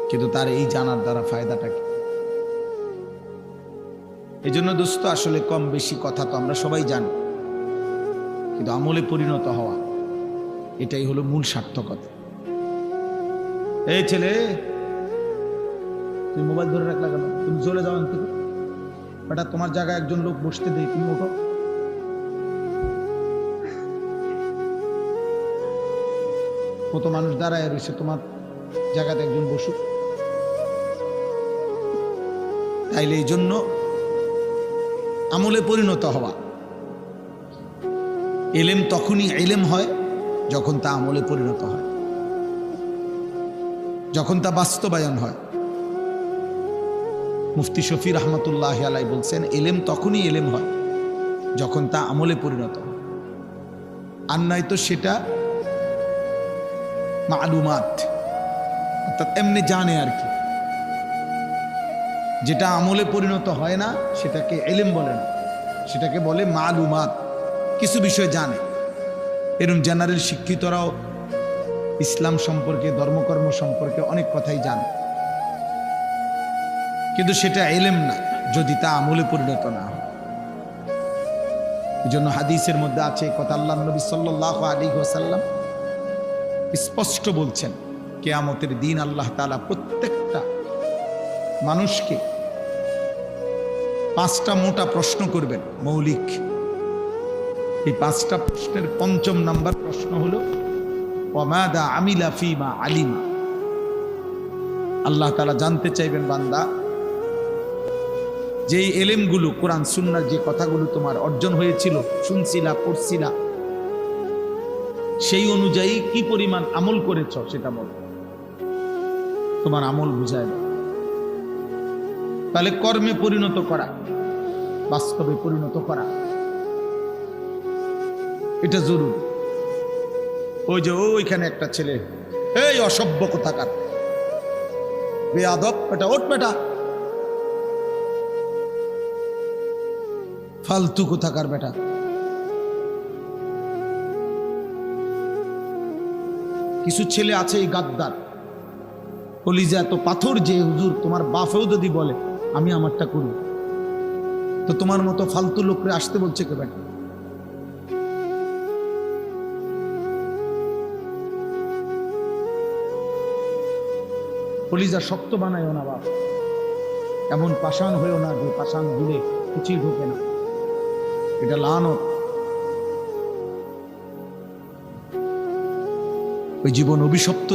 কিন্তু তার এই জানার দ্বারা ফায়দাটা কি? এই জন্য দোস্ত, আসলে কম বেশি কথা তো আমরা সবাই জানি, কিন্তু আমলে পরিণত হওয়া এটাই হলো মূল সার্থকতা। এই ছেলে, তুমি মোবাইল ধরে রাখলা কেন? তুমি চলে যাও এখান থেকে। বেটা, তোমার জায়গায় একজন লোক বসতে দেই, তুমি ওঠো। কত মানুষ দাঁড়ায় রয়েছে, তোমার জায়গাতে একজন বসুক। তাইলে এই জন্য আমলে পরিণত হওয়া, এলেম তখনই এলেম হয় যখন তা আমলে পরিণত হয়, যখন তা বাস্তবায়ন হয়। মুফতি শফি রহমতুল্লাহ আলাই বলছেন, এলেম তখনই এলেম হয় যখন তা আমলে পরিণত হয়, আর নয়তো সেটা মালুমাত, অর্থাৎ এমনি জানে আর কি। যেটা আমলে পরিণত হয় না সেটাকে এলেম বলে না, সেটাকে বলে মালুমাত, কিছু বিষয় জানে। এরকম জেনারেল শিক্ষিতরাও ইসলাম সম্পর্কে, ধর্মকর্ম সম্পর্কে অনেক কথাই জানে, কিন্তু সেটা এলেম না যদি তা আমলে পরিণত না হয়। এই জন্য হাদিসের মধ্যে আছে কথা, আল্লাহ নবী সাল্লাল্লাহু আলাইহি ওয়াসাল্লাম স্পষ্ট বলছেন, কিয়ামতের দিন আল্লাহ তাআলা প্রত্যেকটা মানুষকে 5টা মোটা প্রশ্ন করবেন, মৌলিক। এই 5টা প্রশ্নের 5ম নাম্বার প্রশ্ন হলো ওয়ামাদা আমিলা ফিমা আলিমা। আল্লাহ তাআলা জানতে চাইবেন, বান্দা, যেই এলেমগুলো, কোরআন সুন্নাহর যে কথাগুলো তোমার অর্জন হয়েছিল, শুনছিলা, পড়ছিলা, সেই অনুযায়ী কি পরিমাণ আমল করেছ সেটা বলো। তোমার আমল বুঝায় দাও। তাহলে কর্মে পরিণত করা, বাস্তবে পরিণত করা, এটা জরুরি। ওই যে ওইখানে একটা ছেলে, এই অসভ্য কোথাকার, বেয়াদব, বেটা ওঠ, বেটা ফালতু কোথাকার বেটা। কিছু ছেলে আছে এই গাদ্দার, কলিজা এত পাথর যে হুজুর তোমার বাপেও যদি বলে আমি আমারটা করি, তো তোমার মতো ফালতু লোকরে আসতে বলছে কে বেটা? কলিজা শক্ত বানায়ও না বাপ, এমন পাষাণ হয়েও না যে পাষাণ দিলে কুচি ঢোকে না, এটা লানত। ওই জীবন অভিশপ্ত।